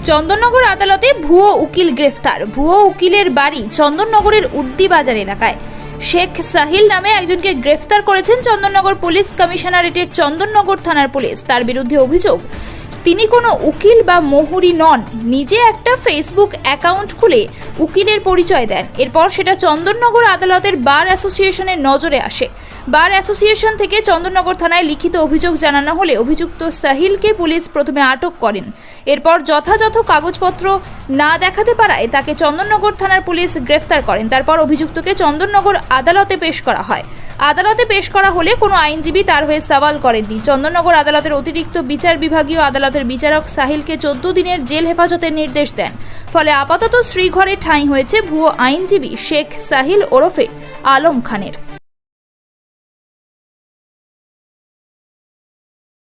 চন্দননগর আদালতে ভুয়ো উকিল গ্রেফতার। ভুয়ো উকিলের বাড়ি চন্দননগরের উদ্দিবাজার এলাকায়। শেখ সাহিল নামে একজনকে গ্রেফতার করেছেন চন্দননগর পুলিশ কমিশনারেটের চন্দননগর থানার পুলিশ। তার বিরুদ্ধে অভিযোগ, তিনি কোনো উকিল বা মোহরি নন, নিজে একটা ফেসবুক অ্যাকাউন্ট খুলে উকিলের পরিচয় দেন। এরপর সেটা চন্দননগর আদালতের বার অ্যাসোসিয়েশনের নজরে আসে। বার অ্যাসোসিয়েশন থেকে চন্দননগর থানায় লিখিত অভিযোগ জানানো হলে অভিযুক্ত সাহিলকে পুলিশ প্রথমে আটক করেন। এরপর যথাযথ কাগজপত্র না দেখাতে পারায় তাকে চন্দননগর থানার পুলিশ গ্রেফতার করেন। তারপর অভিযুক্তকে চন্দননগর আদালতে পেশ করা হয়। আদালতে পেশ করা হলে কোনো আইনজীবী তার হয়ে সওয়াল করেননি। চন্দননগর আদালতের অতিরিক্ত বিচার বিভাগীয় আদালতের বিচারক সাহিলকে 14 দিনের জেল হেফাজতের নির্দেশ দেন। ফলে আপাতত শ্রীঘরে ঠাঁই হয়েছে ভুয়ো আইনজীবী শেখ সাহিল ওরফে আলম খানের।